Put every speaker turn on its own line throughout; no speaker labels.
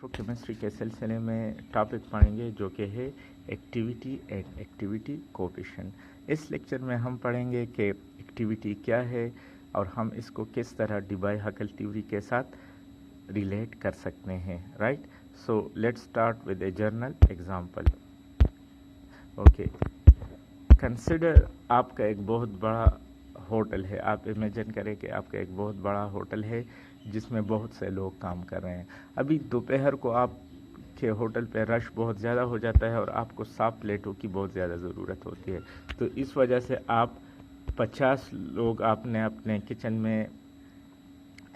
Chemistry के सिलसिले में टॉपिक पढ़ेंगे जो कि है एक्टिविटी एंड एक्टिविटी कोएफिशिएंट। इस लेक्चर में हम पढ़ेंगे कि एक्टिविटी क्या है और हम इसको किस तरह डिबाई-हकल थ्योरी के साथ रिलेट कर सकते हैं। Right, so let's start with A journal example. Okay, consider आपका एक बहुत बड़ा होटल है। आप इमेजिन करें कि आपका एक बहुत बड़ा होटल है जिसमें बहुत से लोग काम कर रहे हैं। अभी दोपहर को आप के होटल पे रश बहुत ज़्यादा हो जाता है और आपको साफ प्लेटों की बहुत ज़्यादा ज़रूरत होती है। तो इस वजह से आप 50 लोग आपने अपने किचन में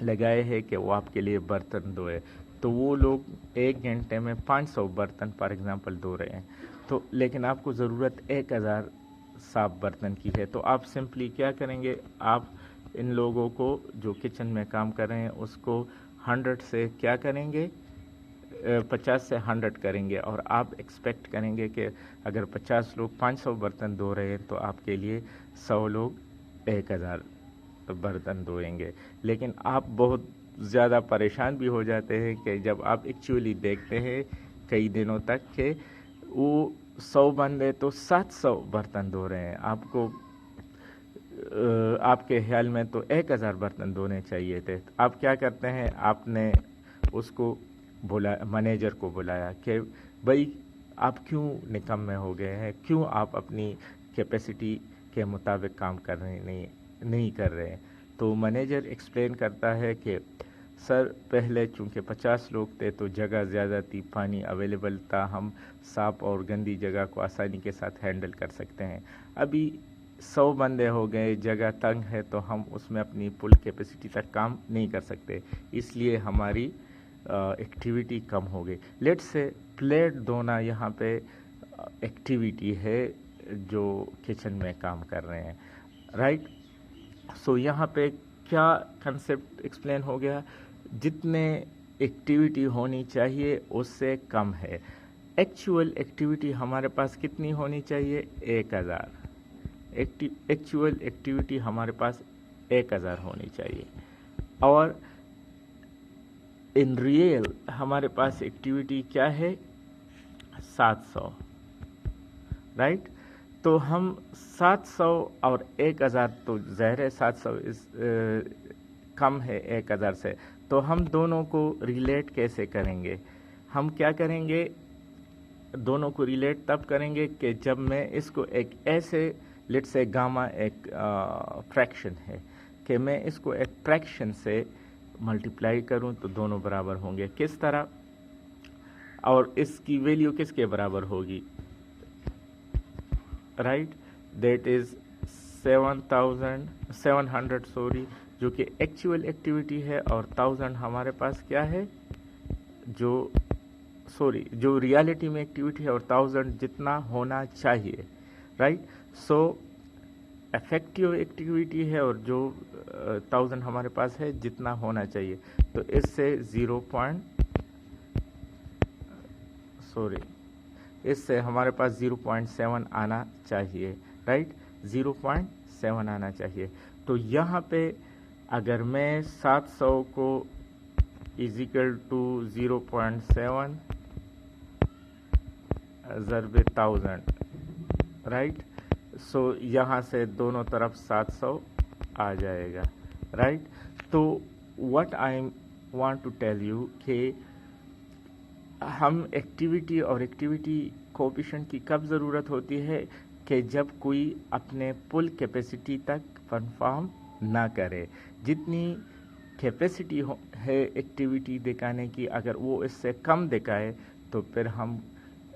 लगाए हैं कि वो आपके लिए बर्तन धोए। तो वो लोग 1 घंटे में 500 बर्तन फॉर एग्ज़ाम्पल धो रहे हैं। तो लेकिन आपको ज़रूरत 1000 साफ बर्तन की है। तो आप सिंपली क्या करेंगे, आप इन लोगों को जो किचन में काम कर रहे हैं उसको 100 से क्या करेंगे, 50 से 100 करेंगे और आप एक्सपेक्ट करेंगे कि अगर 50 लोग 500 बर्तन धो रहे हैं तो आपके लिए 100 लोग 1000 बर्तन धोएंगे। लेकिन आप बहुत ज़्यादा परेशान भी हो जाते हैं कि जब आप एक्चुअली देखते हैं कई दिनों तक कि वो 100 बंदे तो 700 बर्तन धो रहे हैं। आपके ख्याल में तो 1000 बर्तन धोने चाहिए थे। आप क्या करते हैं, आपने उसको मैनेजर को बुलाया कि भाई आप क्यों निकम्मे हो गए हैं, क्यों आप अपनी कैपेसिटी के मुताबिक काम कर रहे नहीं कर रहे हैं। तो मैनेजर एक्सप्लेन करता है कि सर पहले चूँकि 50 लोग थे तो जगह ज़्यादा थी, पानी अवेलेबल था, हम साफ और गंदी जगह को आसानी के साथ हैंडल कर सकते हैं। अभी 100 बंदे हो गए, जगह तंग है, तो हम उसमें अपनी फुल कैपेसिटी तक काम नहीं कर सकते, इसलिए हमारी एक्टिविटी कम हो गई। लेट्स से प्लेट धोना यहाँ पे एक्टिविटी है जो किचन में काम कर रहे हैं। राइट, सो यहाँ पे क्या कंसेप्ट एक्सप्लेन हो गया, जितने एक्टिविटी होनी चाहिए उससे कम है। एक्चुअल एक्टिविटी हमारे पास कितनी होनी चाहिए, 1000। एक्चुअल एक्टिविटी हमारे पास 1000 होनी चाहिए और इन रियल हमारे पास एक्टिविटी क्या है, 700। राइट, तो हम 700 और 1000 तो ज़ाहिर है 700 इस कम है 1000 से, तो हम दोनों को रिलेट कैसे करेंगे। हम क्या करेंगे, दोनों को रिलेट तब करेंगे कि जब मैं इसको एक ऐसे, लेट्स से गामा एक फ्रैक्शन है, कि मैं इसको एक फ्रैक्शन से मल्टीप्लाई करूं तो दोनों बराबर होंगे। किस तरह, और इसकी वैल्यू किसके बराबर होगी, राइट, दैट इज़ 700 सॉरी, जो कि एक्चुअल एक्टिविटी है, और 1000 हमारे पास क्या है, जो रियलिटी में एक्टिविटी है, और 1000 जितना होना चाहिए। राइट, सो इफेक्टिव एक्टिविटी है और जो 1000 हमारे पास है जितना होना चाहिए। तो इससे इससे हमारे पास 0.7 आना चाहिए। राइट, 0.7 आना चाहिए। तो यहाँ पे अगर मैं 700 को इजिकल टू 0.7 ज़रब 1000, राइट, सो यहाँ से दोनों तरफ 700 आ जाएगा। राइट, तो what I want to tell you कि हम एक्टिविटी और एक्टिविटी कोएफिशिएंट की कब ज़रूरत होती है, कि जब कोई अपने फुल कैपेसिटी तक परफॉर्म ना करे। जितनी कैपेसिटी है एक्टिविटी दिखाने की, अगर वो इससे कम दिखाए तो फिर हम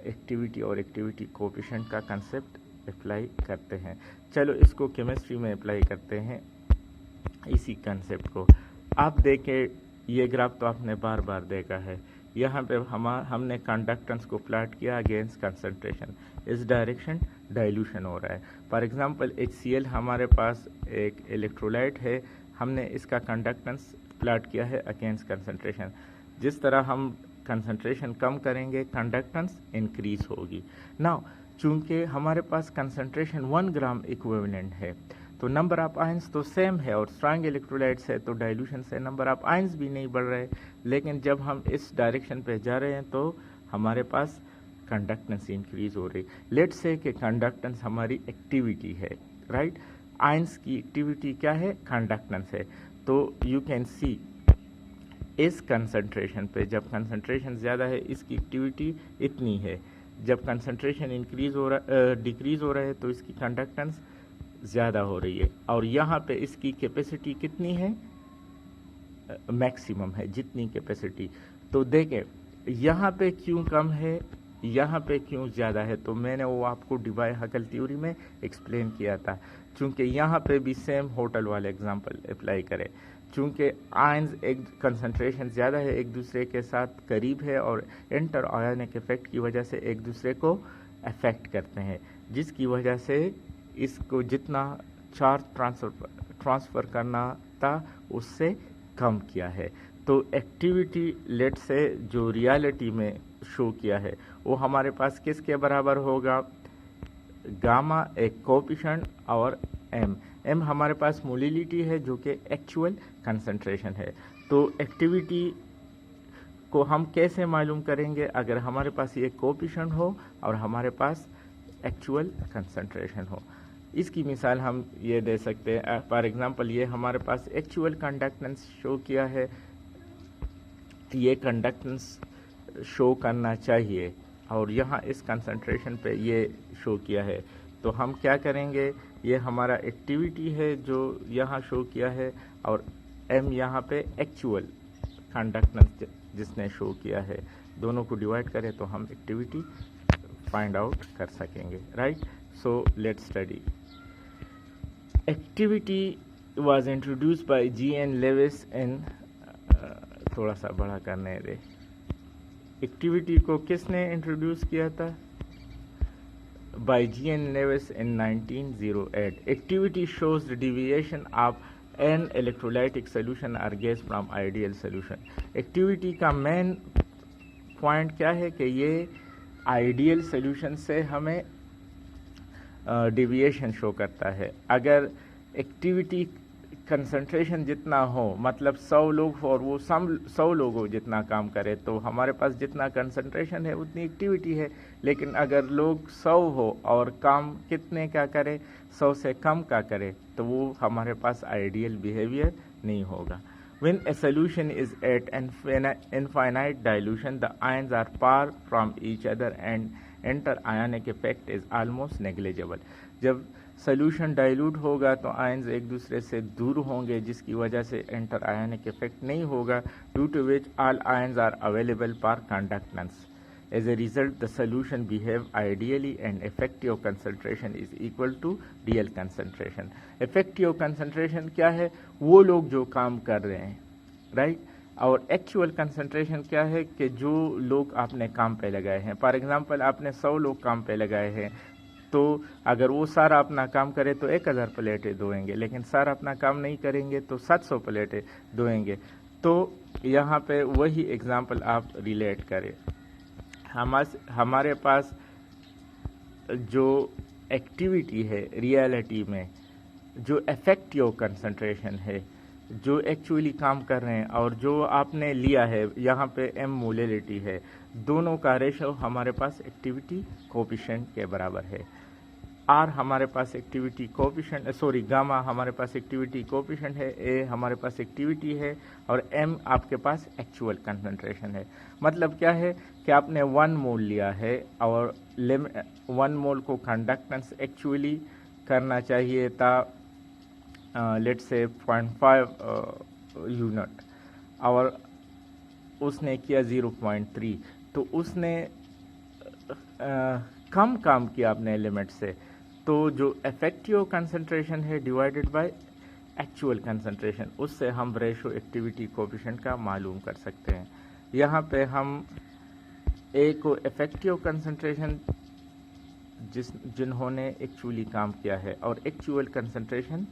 एक्टिविटी और एक्टिविटी कोएफिशिएंट का कंसेप्ट अप्लाई करते हैं। चलो इसको केमिस्ट्री में अप्लाई करते हैं इसी कंसेप्ट को। आप देखें, ये ग्राफ तो आपने बार बार देखा है। यहाँ पे हमने कंडक्टेंस को प्लॉट किया अगेंस्ट कंसंट्रेशन। इस डायरेक्शन डाइल्यूशन हो रहा है। फॉर एग्जांपल HCl हमारे पास एक इलेक्ट्रोलाइट है, हमने इसका कंडक्टेंस प्लॉट किया है अगेंस्ट कंसंट्रेशन। जिस तरह हम कंसंट्रेशन कम करेंगे कंडक्टेंस इंक्रीज होगी। नाउ चूँकि हमारे पास कंसंट्रेशन 1 ग्राम इक्विवेलेंट है, तो नंबर ऑफ आयंस तो सेम है, और स्ट्रांग इलेक्ट्रोलाइट्स है तो डाइल्यूशन से नंबर ऑफ आयंस भी नहीं बढ़ रहे। लेकिन जब हम इस डायरेक्शन पे जा रहे हैं तो हमारे पास कंडक्टेंस इंक्रीज हो रही। लेट्स से कि कंडक्टेंस हमारी एक्टिविटी है, राइट। आयंस की एक्टिविटी क्या है? कंडक्टेंस है। तो यू कैन सी इस कंसंट्रेशन पे, जब कंसंट्रेशन ज़्यादा है इसकी एक्टिविटी इतनी है, जब कंसंट्रेशन इंक्रीज हो रहा डिक्रीज हो रहा है तो इसकी कंडक्टेंस ज़्यादा हो रही है। और यहाँ पे इसकी कैपेसिटी कितनी है? मैक्सिमम है जितनी कैपेसिटी। तो देखें यहाँ पे क्यों कम है, यहाँ पे क्यों ज़्यादा है, तो मैंने वो आपको डिवाई हकल थ्योरी में एक्सप्लेन किया था। चूँकि यहाँ पे भी सेम होटल वाले एग्जांपल अप्लाई करें, चूँकि आयंस एक कंसंट्रेशन ज़्यादा है, एक दूसरे के साथ करीब है और इंटर आयोनिक इफेक्ट की वजह से एक दूसरे को अफेक्ट करते हैं, जिसकी वजह से इसको जितना चार्ज ट्रांसफ़र करना था उससे कम किया है। तो एक्टिविटी लेट से जो रियलिटी में शो किया है वो हमारे पास किसके बराबर होगा? गामा एक कोएफिशिएंट और एम हमारे पास मोलिलिटी है जो कि एक्चुअल कंसंट्रेशन है। तो एक्टिविटी को हम कैसे मालूम करेंगे? अगर हमारे पास ये कोएफिशिएंट हो और हमारे पास एक्चुअल कंसंट्रेशन हो। इसकी मिसाल हम ये दे सकते हैं, फॉर एग्जांपल ये हमारे पास एक्चुअल कंडक्टेंस शो किया है, ये कंडक्टेंस शो करना चाहिए और यहाँ इस कंसंट्रेशन पे ये शो किया है। तो हम क्या करेंगे? ये हमारा एक्टिविटी है जो यहाँ शो किया है और एम यहाँ पे एक्चुअल कंडक्टेंस जिसने शो किया है, दोनों को डिवाइड करें तो हम एक्टिविटी फाइंड आउट कर सकेंगे, right. So let's study. Activity was introduced by G.N. Lewis in, थोड़ा सा बड़ा करने दे। एक्टिविटी को किसने इंट्रोड्यूस किया था? by G.N. Lewis in 1908. Activity shows the deviation of an electrolytic solution or gas from ideal solution. Activity का main point क्या है कि ये आइडियल सोल्यूशन से हमें डिविएशन शो करता है। अगर एक्टिविटी कंसंट्रेशन जितना हो, मतलब 100 लोग हो और वो 100 लोगों जितना काम करे, तो हमारे पास जितना कंसंट्रेशन है उतनी एक्टिविटी है। लेकिन अगर लोग 100 हो और काम कितने का करे, 100 से कम का करे, तो वो हमारे पास आइडियल बिहेवियर नहीं होगा। When a solution is at infinite dilution, the ions are far from each other and inter-ionic effect is almost negligible. जब सोल्यूशन डाइल्यूट होगा तो आयंस एक दूसरे से दूर होंगे, जिसकी वजह से इंटर आयोनिक इफेक्ट नहीं होगा, due to which all ions are available for conductance. As a result the solution behave ideally and effective concentration is equal to real concentration. Effective concentration क्या है? वो लोग जो काम कर रहे हैं, राइट। और एक्चुअल कंसंट्रेशन क्या है कि जो लोग आपने काम पे लगाए हैं। फॉर एग्जांपल आपने 100 लोग काम पे लगाए हैं, तो अगर वो सारा अपना काम करे तो 1000 प्लेटें धोएंगे, लेकिन सारा अपना काम नहीं करेंगे तो 700 प्लेटें धोएंगे। तो यहाँ पे वही एग्जांपल आप रिलेट करें। हमारे पास जो एक्टिविटी है रियलिटी में, जो इफेक्टिव कंसंट्रेशन है, जो एक्चुअली काम कर रहे हैं, और जो आपने लिया है यहाँ पे एम मोलिलिटी है, दोनों का रेशो हमारे पास एक्टिविटी कोएफिशिएंट के बराबर है। आर हमारे पास एक्टिविटी कोएफिशिएंट, सॉरी गामा हमारे पास एक्टिविटी कोएफिशिएंट है, ए हमारे पास एक्टिविटी है और एम आपके पास एक्चुअल कंसंट्रेशन है। मतलब क्या है कि आपने 1 मोल लिया है और 1 मोल को कंडक्टेंस एक्चुअली करना चाहिए था लेट्स से 0.5 यूनिट और उसने किया 0.3, तो उसने कम काम किया अपने एलिमेंट से। तो जो इफेक्टिव कंसंट्रेशन है डिवाइडेड बाय एक्चुअल कंसंट्रेशन, उससे हम रेशो एक्टिविटी कोएफिशिएंट का मालूम कर सकते हैं। यहाँ पे हम ए को इफेक्टिव कंसंट्रेशन जिन्होंने एक्चुअली काम किया है और एक्चुअल कंसंट्रेशन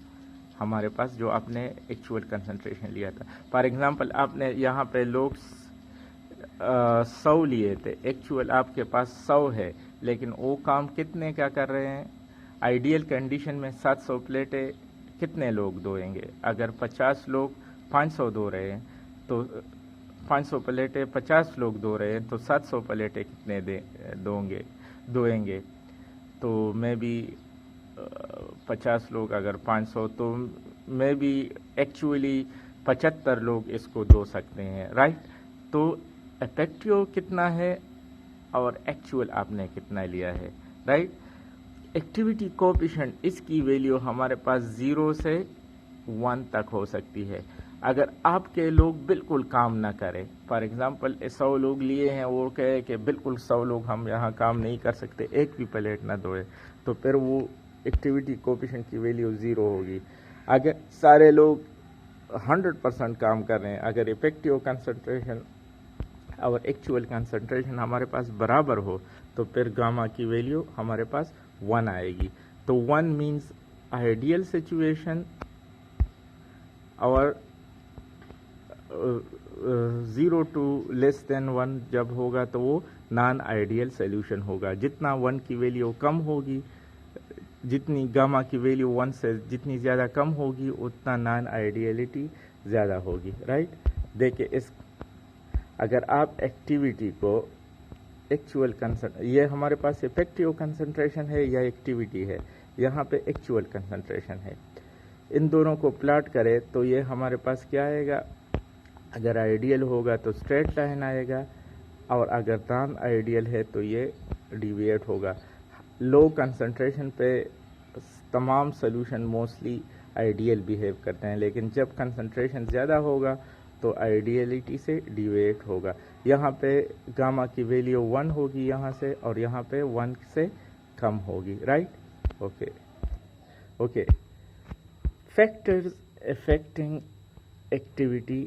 हमारे पास जो आपने एक्चुअल कंसंट्रेशन लिया था। फॉर एग्जांपल आपने यहाँ पे लोग 100 लिए थे, एक्चुअल आपके पास 100 है, लेकिन वो काम कितने का कर रहे हैं? आइडियल कंडीशन में 700 प्लेटें कितने लोग धोएंगे? अगर 50 लोग 500 धो रहे हैं तो 500 प्लेटें 50 लोग धो रहे हैं तो 700 प्लेटें कितने धोएंगे? तो मैं भी 50 लोग अगर 500 तो मैं भी एक्चुअली 75 लोग इसको धो सकते हैं, राइट? तो इफेक्टिव कितना है और एक्चुअल आपने कितना लिया है, राइट? एक्टिविटी कोएफिशिएंट इसकी वैल्यू हमारे पास 0 से 1 तक हो सकती है। अगर आपके लोग बिल्कुल काम ना करें, फॉर एग्जांपल 100 लोग लिए हैं, वो कहे कि बिल्कुल 100 लोग हम यहाँ काम नहीं कर सकते, एक भी प्लेट ना धोए, तो फिर वो एक्टिविटी कोएफिशिएंट की वैल्यू 0 होगी। अगर सारे लोग 100% काम कर रहे हैं, अगर इफेक्टिव कंसंट्रेशन और एक्चुअल कंसंट्रेशन हमारे पास बराबर हो तो फिर गामा की वैल्यू हमारे पास 1 आएगी। तो 1 मीन्स आइडियल सिचुएशन और 0 टू लेस देन 1 जब होगा तो वो नॉन आइडियल सोल्यूशन होगा। जितना 1 की वैल्यू कम होगी, जितनी गामा की वैल्यू 1 से जितनी ज़्यादा कम होगी उतना नॉन आइडियलिटी ज़्यादा होगी, राइट? देखिए इस अगर आप एक्टिविटी को एक्चुअल ये हमारे पास इफेक्टिव कंसंट्रेशन है या एक्टिविटी है, यहाँ पे एक्चुअल कंसंट्रेशन है, इन दोनों को प्लॉट करें तो ये हमारे पास क्या आएगा? अगर आइडियल होगा तो स्ट्रेट लाइन आएगा और अगर नॉन आइडियल है तो ये डिविएट होगा। लो कंसंट्रेशन पे तमाम सोल्यूशन मोस्टली आइडियल बिहेव करते हैं, लेकिन जब कंसंट्रेशन ज़्यादा होगा तो आइडियलिटी से डिविएट होगा। यहाँ पे गामा की वैल्यू 1 होगी यहाँ से, और यहाँ पे 1 से कम होगी, right? Okay. Factors affecting activity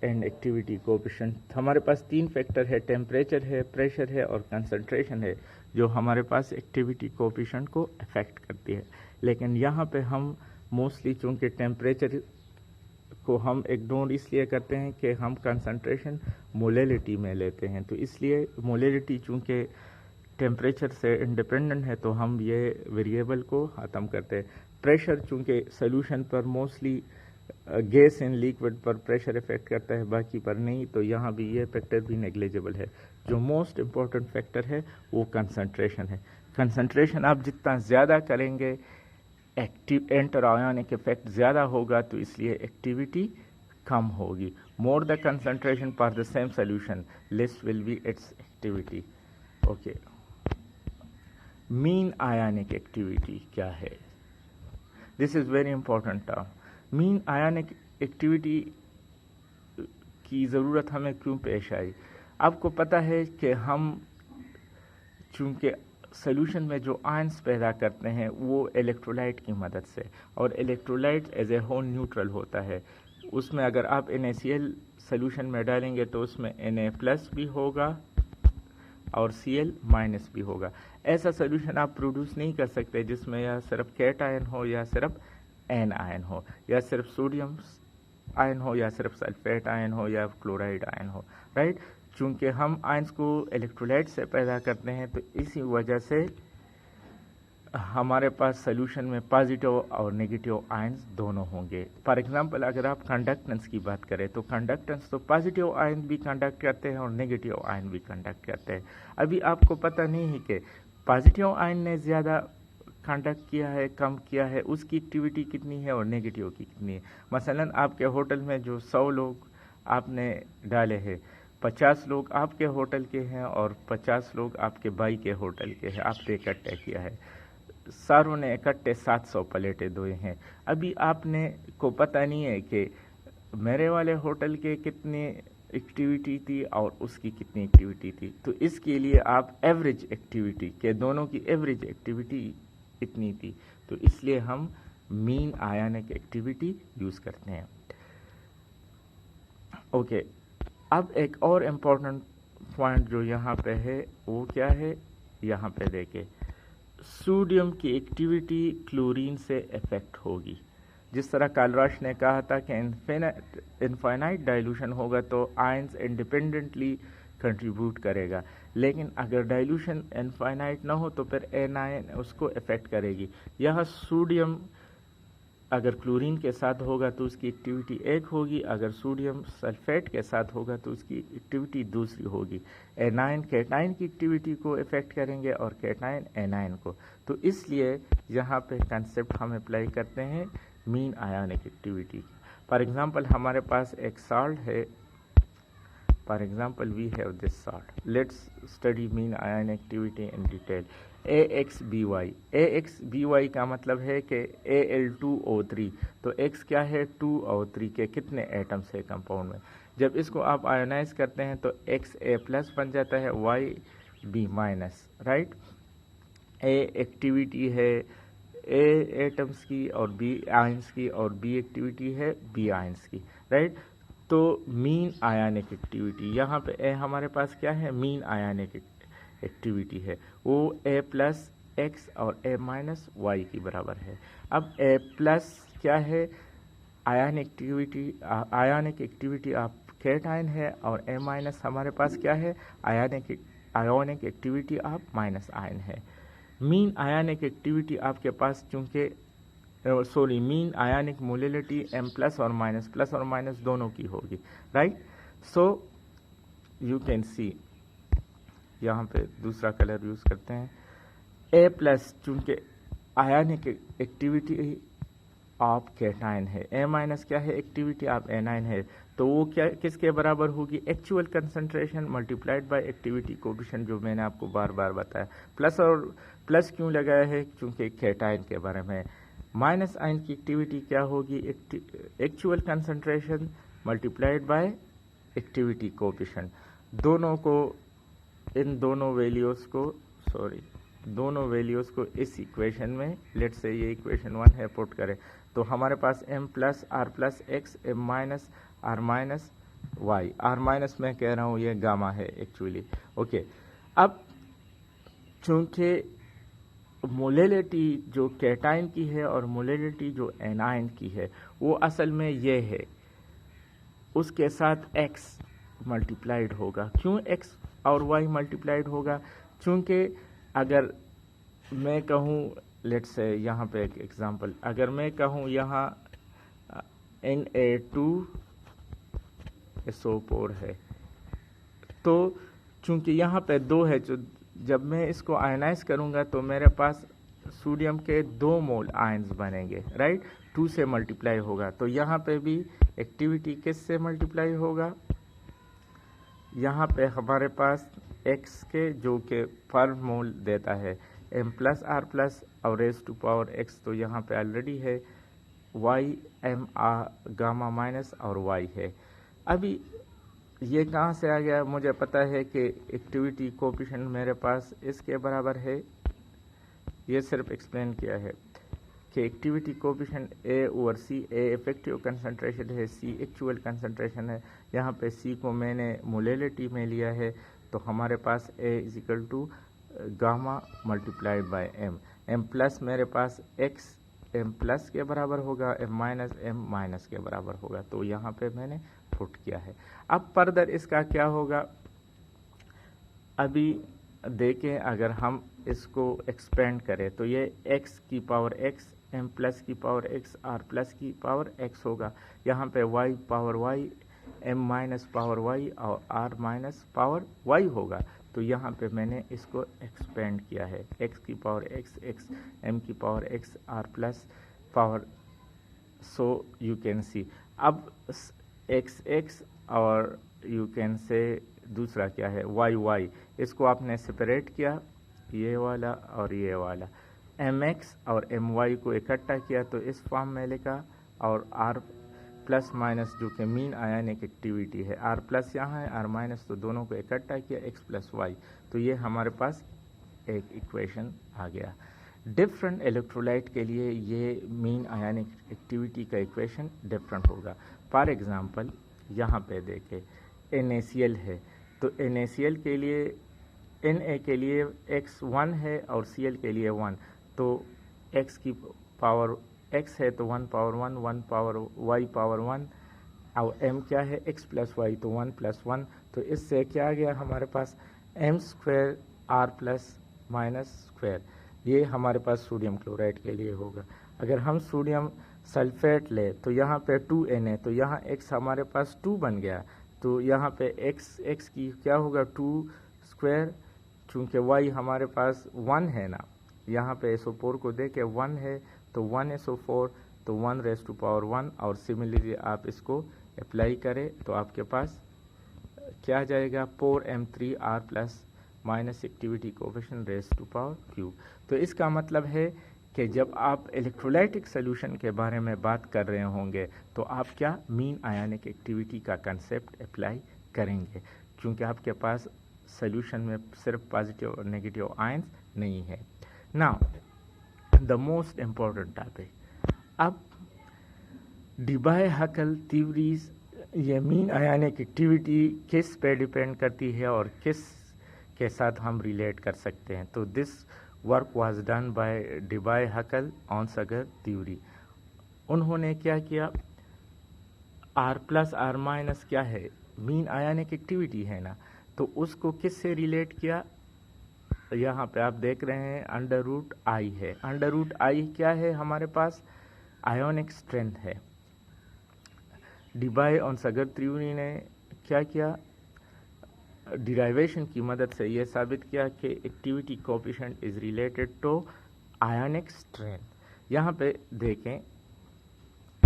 and activity coefficient. हमारे पास 3 फैक्टर है, टेम्परेचर है, प्रेशर है और कंसंट्रेशन है, जो हमारे पास एक्टिविटी कोएफिशिएंट को अफेक्ट करती है। लेकिन यहाँ पे हम मोस्टली चूँकि टेम्परेचर को हम इग्नोर इसलिए करते हैं कि हम कंसंट्रेशन मोलैलिटी में लेते हैं, तो इसलिए मोलैलिटी चूँकि टेम्परेचर से इंडिपेंडेंट है तो हम ये वेरिएबल को ख़त्म करते हैं। प्रेशर चूँकि सोल्यूशन पर मोस्टली गैस इन लिक्विड पर प्रेशर इफेक्ट करता है, बाकी पर नहीं, तो यहाँ भी ये फैक्टर भी नेग्लिजिबल है। जो मोस्ट इम्पॉर्टेंट फैक्टर है वो कंसंट्रेशन है। कंसंट्रेशन आप जितना ज़्यादा करेंगे एक्टिव एंटर आयोनिक इफेक्ट ज़्यादा होगा, तो इसलिए एक्टिविटी कम होगी। More the concentration for the same solution less will be it's activity. Okay, mean ionic activity क्या है? This is very important term. Mean ionic activity की ज़रूरत हमें क्यों पेश आई? आपको पता है कि हम चूँकि सोल्यूशन में जो आयंस पैदा करते हैं वो इलेक्ट्रोलाइट की मदद से, और electrolyte as a whole neutral होता है। उसमें अगर आप NaCl सोल्यूशन में डालेंगे तो उसमें Na+ भी होगा और Cl- भी होगा। ऐसा सोल्यूशन आप प्रोड्यूस नहीं कर सकते जिसमें या सिर्फ कैटायन हो या सिर्फ एन आयन हो, या सिर्फ सोडियम आयन हो या सिर्फ सल्फेट आयन हो या क्लोराइड आयन हो, राइट? चूँकि हम आयंस को इलेक्ट्रोलाइट से पैदा करते हैं तो इसी वजह से हमारे पास सोल्यूशन में पॉजिटिव और नेगेटिव आयंस दोनों होंगे। फॉर एग्जांपल अगर आप कंडक्टेंस की बात करें तो कंडक्टेंस तो पॉजिटिव आयन भी कंडक्ट करते हैं और नेगेटिव आयन भी कंडक्ट करते हैं। अभी आपको पता नहीं है कि पॉजिटिव आयन ने ज़्यादा कंडक्ट किया है, कम किया है, उसकी एक्टिविटी कितनी है और नेगेटिव की कितनी है। मसलन आपके होटल में जो 100 लोग आपने डाले हैं, 50 लोग आपके होटल के हैं और 50 लोग आपके भाई के होटल के हैं, आपने इकट्ठे किया है। सारों ने इकट्ठे 700 प्लेटें धोए हैं। अभी आपने को पता नहीं है कि मेरे वाले होटल के कितनी एक्टिविटी थी और उसकी कितनी एक्टिविटी थी, तो इसके लिए आप एवरेज एक्टिविटी के दोनों की एवरेज एक्टिविटी इतनी थी, तो इसलिए हम मीन आयोनिक एक्टिविटी यूज़ करते हैं। ओके, अब एक और इम्पोर्टेंट पॉइंट जो यहाँ पे है वो क्या है, यहाँ पे देखें, सोडियम की एक्टिविटी क्लोरीन से इफेक्ट होगी। जिस तरह कालराश ने कहा था कि इनफाइनाइट डाइल्यूशन होगा तो आयंस इंडिपेंडेंटली कंट्रीब्यूट करेगा, लेकिन अगर डाइल्यूशन इनफाइनाइट ना हो तो फिर एन आयन उसको इफेक्ट करेगी। यह सोडियम अगर क्लोरीन के साथ होगा तो उसकी एक्टिविटी एक होगी, अगर सोडियम सल्फेट के साथ होगा तो उसकी एक्टिविटी दूसरी होगी। एनायन कैटायन की एक्टिविटी को इफेक्ट करेंगे और कैटायन एनायन को। तो इसलिए यहाँ पे कंसेप्ट हम अप्लाई करते हैं mean ionic activity. For example हमारे पास एक सॉल्ट है, for example we have this salt, let's study mean ion activity in detail. AXBY, AXBY का मतलब है कि Al2O3, तो X क्या है, 2 और 3 के कितने एटम्स है कंपाउंड में। जब इसको आप आयोनाइज करते हैं तो XA+ बन जाता है, YB-, राइट। A एक्टिविटी है A एटम्स की और B आयंस की, और B एक्टिविटी है B आयंस की, राइट। तो मीन आयनिक एक्टिविटी, यहाँ पे A हमारे पास क्या है, मीन आयनिक एक्टिविटी है, वो A+X और A-Y की बराबर है। अब A+ क्या है, आयनिक एक्टिविटी आप कैटायन है, और A- हमारे पास क्या है, आयोनिक एक्टिविटी आप माइनस आयन है। मीन आयनिक एक्टिविटी आपके पास चूंकि मीन आयनिक मोलिलिटी M+ और माइनस दोनों की होगी, right. So you can see, यहाँ पे दूसरा कलर यूज करते हैं। A+ चूंकि आयनिक एक्टिविटी आप कैटायन है, A- क्या है, एक्टिविटी आप एनायन है, तो वो क्या किसके बराबर होगी, actual concentration multiplied by activity coefficient, जो मैंने आपको बार बार बताया। प्लस और प्लस क्यों लगाया है, क्योंकि कैटायन के बारे में। माइनस आयन की एक्टिविटी क्या होगी, actual concentration multiplied by activity coefficient. दोनों को, इन दोनों वैल्यूज़ को इस इक्वेशन में, लेट्स से ये इक्वेशन 1 है, पुट करें तो हमारे पास M+R+X M-R-Y, R- मैं कह रहा हूँ ये गामा है एक्चुअली, ओके। अब चूंकि मोलिलिटी जो कैटायन की है और मोलिलिटी जो एनायन की है वो असल में ये है, उसके साथ X मल्टीप्लाइड होगा। क्यों X और Y मल्टीप्लाइड होगा, चूंकि अगर मैं कहूँ, लेट्स से यहाँ पे एक एग्जांपल, अगर मैं कहूँ यहाँ Na2SO4 है, तो चूंकि यहाँ पे 2 है, जो जब मैं इसको आयनाइज करूँगा तो मेरे पास सोडियम के 2 मोल आयंस बनेंगे, राइट। 2 से मल्टीप्लाई होगा, तो यहाँ पे भी एक्टिविटी किस से मल्टीप्लाई होगा, यहाँ पे हमारे पास X के, जो कि पर मोल देता है M+R+ और रेज़ टू पावर X, तो यहाँ पे ऑलरेडी है Y M गामा माइनस और Y है। अभी ये कहाँ से आ गया, मुझे पता है कि एक्टिविटी कोएफिशिएंट मेरे पास इसके बराबर है, ये सिर्फ एक्सप्लेन किया है कि activity coefficient A/C, A effective concentration है, C एक्चुअल कंसंट्रेशन है। यहाँ पे C को मैंने मोलिलिटी में लिया है, तो हमारे पास A = gamma multiplied by M+ मेरे पास X M+ के बराबर होगा, M- के बराबर होगा, तो यहाँ पे मैंने पुट किया है। अब फर्दर इसका क्या होगा, अभी देखें, अगर हम इसको एक्सपेंड करें तो ये x की पावर x, M+ की पावर x, R+ की पावर x होगा। यहाँ पे y power y, M- power y और R- पावर y होगा। तो यहाँ पे मैंने इसको एक्सपेंड किया है, x की पावर x, M की power x, R+ power, so you can see. अब x और यू कैन से दूसरा क्या है, y, इसको आपने सेपरेट किया, ये वाला और ये वाला, mx और my को इकट्ठा किया तो इस फॉर्म में लिखा, और R+- जो कि मीन आयनिक एक्टिविटी है, R+ यहाँ है, R- तो दोनों को इकट्ठा किया, x+y, तो ये हमारे पास एक इक्वेशन आ गया। डिफरेंट इलेक्ट्रोलाइट के लिए ये मीन आयनिक एक्टिविटी का इक्वेशन डिफरेंट होगा। फॉर एग्जांपल यहाँ पे देखें, NaCl है, तो NaCl के लिए, Na के लिए x 1 है और Cl के लिए 1, तो x की पावर x है तो 1 पावर 1, 1 पावर y पावर 1, और m क्या है, x+y, तो 1+1, तो इससे क्या आ गया हमारे पास, m² R+- स्क्वायर। ये हमारे पास सोडियम क्लोराइड के लिए होगा। अगर हम सोडियम सल्फेट ले तो यहाँ पे 2Na, तो यहाँ x हमारे पास 2 बन गया, तो यहाँ पे x की क्या होगा 2 स्क्वायर, चूँकि y हमारे पास 1 है ना, यहाँ पे SO4 को दे के 1 है तो 1SO4 तो 1 रेज़ टू पावर 1, और सिमिलरली आप इसको अप्लाई करें तो आपके पास क्या आ जाएगा 4m3r plus minus activity coefficient raise to power cube. तो इसका मतलब है कि जब आप इलेक्ट्रोलाइटिक सोल्यूशन के बारे में बात कर रहे होंगे तो आप क्या मीन आयनिक एक्टिविटी का कंसेप्ट अप्लाई करेंगे, क्योंकि आपके पास सोल्यूशन में सिर्फ पॉजिटिव और नेगेटिव आयंस नहीं है। Now the most important topic, अब डीबाय-हकल थ्योरीज, ये मीन आयनिक एक्टिविटी किस पे डिपेंड करती है और किस के साथ हम रिलेट कर सकते हैं। तो this work was done by Debye Huckel Onsager theory. उन्होंने क्या किया, R प्लस R माइनस क्या है, मीन आयनिक एक्टिविटी है ना, तो उसको किस से रिलेट किया, यहाँ पे आप देख रहे हैं अंडर रूट आई है। अंडर रूट आई क्या है, हमारे पास आयोनिक स्ट्रेंथ है। डीबाय ऑन सगर थ्योरी ने क्या किया, डिराइवेशन की मदद से ये साबित किया कि activity coefficient is related to ionic strength. यहाँ पे देखें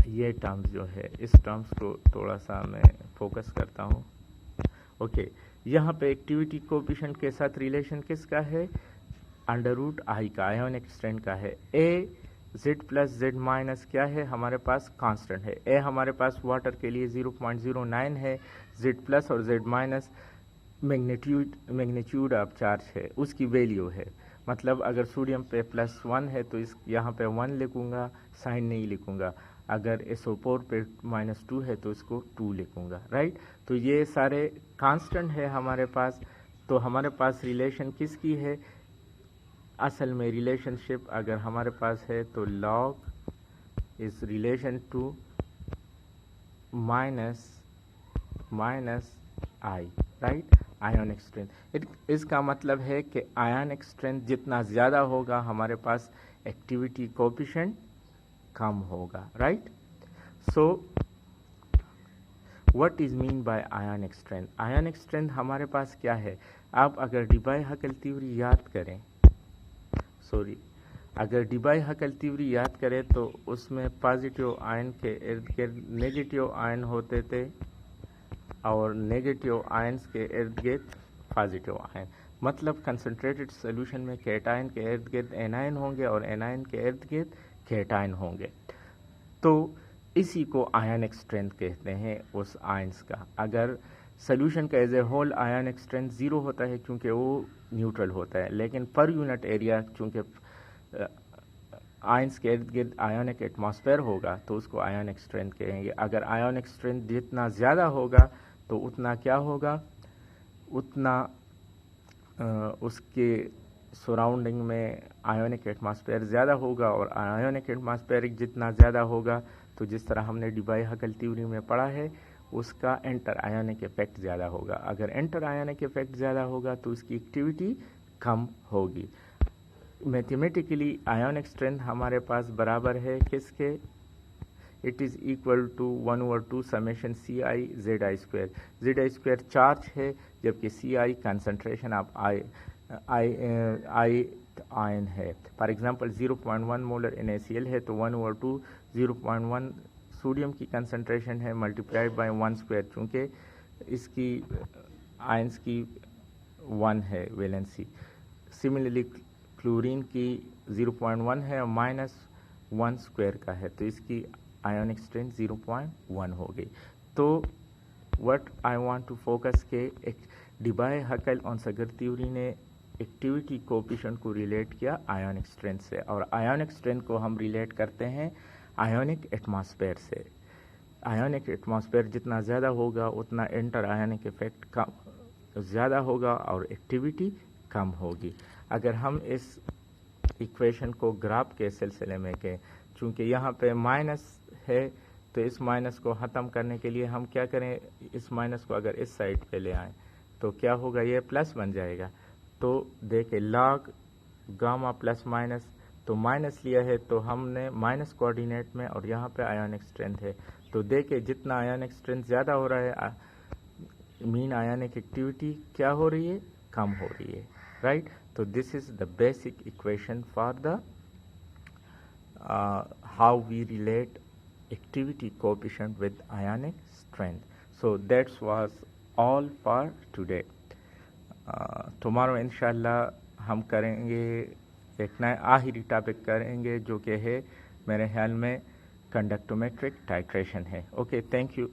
ये टर्म्स जो है, इस टर्म्स को थोड़ा सा मैं फोकस करता हूँ। ओके, यहाँ पे एक्टिविटी कोएफिशिएंट के साथ रिलेशन किसका है, अंडर रूट आई का, आयोनिक स्ट्रेंथ का है। ए जेड प्लस जेड माइनस क्या है, हमारे पास कांस्टेंट है। ए हमारे पास वाटर के लिए 0.09 है, जेड प्लस और Z minus magnitude of charge है, उसकी वैल्यू है। मतलब अगर सोडियम पे +1 है तो इस यहाँ पे 1 लिखूँगा, साइन नहीं लिखूँगा। अगर SO4 पे -2 है तो इसको 2 लिखूँगा, राइट। तो ये सारे कांस्टेंट है हमारे पास। तो हमारे पास रिलेशन किसकी है, असल में रिलेशनशिप अगर हमारे पास है तो log is relation to minus I, right, ionic strength. इसका मतलब है कि आयोनिक स्ट्रेंथ जितना ज़्यादा होगा हमारे पास एक्टिविटी कोएफिशिएंट कम होगा, right. So what is mean by ionic strength. Ionic strength हमारे पास क्या है, आप अगर डीबाय-हकल थ्योरी याद करें, अगर डीबाय-हकल थ्योरी याद करें तो उसमें पॉजिटिव आयन के इर्द गिर्द नेगेटिव आयन होते थे और नेगेटिव आयंस के इर्द गिर्द पॉजिटिव आयन। मतलब कंसंट्रेटेड सॉल्यूशन में कैटायन के इर्द गिर्द एनायन होंगे और एनायन के इर्द गिर्द कैटायन होंगे। तो इसी को आयनिक स्ट्रेंथ कहते हैं उस आयंस का। अगर सॉल्यूशन का as a whole ionic strength 0 होता है क्योंकि वो न्यूट्रल होता है, लेकिन पर यूनिट एरिया चूँकि आयंस के इर्द गिर्द आयोनिक एटमॉस्फेयर होगा तो उसको आयोनिक स्ट्रेंथ कहेंगे। अगर आयोनिक स्ट्रेंथ जितना ज़्यादा होगा तो उतना क्या होगा, उतना उसके सराउंडिंग में आयोनिक एटमॉस्फेयर ज़्यादा होगा, और आयोनिक एटमॉस्फेरिक जितना ज़्यादा होगा तो जिस तरह हमने डीबाय-हकल थ्योरी में पढ़ा है उसका एंटर आयोनिक इफेक्ट ज़्यादा होगा। अगर एंटर आयोनिक इफेक्ट ज़्यादा होगा तो उसकी एक्टिविटी कम होगी। मैथमेटिकली आयोनिक स्ट्रेंथ हमारे पास बराबर है किसके, it is equal to 1/2 summation CI ZI²। ZI² charge है जबकि CI कंसंट्रेशन ऑफ आयन है। फॉर एग्जांपल 0.1 मोलर NaCl है तो 1/2 0.1 सोडियम की कंसंट्रेशन है मल्टीप्लाइड बाय 1², चूँकि इसकी आयंस की 1 है वैलेंसी। सिमिलरली क्लोरीन की 0.1 है और -1² का है तो इसकी आयोनिक स्ट्रेंथ 0.1 हो गई। तो what I want to focus के एक डीबाय-हकल ऑन सगर थ्योरी ने एक्टिविटी कोएफिशिएंट को रिलेट किया आयोनिक स्ट्रेंथ से, और आयोनिक स्ट्रेंथ को हम रिलेट करते हैं आयोनिक एटमॉस्फेयर से। आयोनिक एटमॉस्फेयर जितना ज़्यादा होगा उतना इंटर आयोनिक इफेक्ट कम ज़्यादा होगा और एक्टिविटी कम होगी। अगर हम इस इक्वेशन को ग्राफ के सिलसिले में कहें, चूँकि यहाँ पे माइनस है तो इस माइनस को ख़त्म करने के लिए हम क्या करें, इस माइनस को अगर इस साइड पे ले आएँ तो क्या होगा, ये प्लस बन जाएगा। तो देखें लॉग गामा प्लस माइनस तो माइनस लिया है तो हमने माइनस कोऑर्डिनेट में, और यहाँ पे आयोनिक स्ट्रेंथ है। तो देखिए जितना आयोनिक स्ट्रेंथ ज़्यादा हो रहा है, मीन आयोनिक एक्टिविटी क्या हो रही है, कम हो रही है, राइट। तो this is the basic equation for the how we relate activity coefficient with ionic strength. So that was all for today. Tomorrow inshallah हम करेंगे एक नया आखिरी टॉपिक करेंगे जो कि है मेरे ख्याल में कंडक्टोमेट्रिक टाइट्रेशन है। Okay, thank you.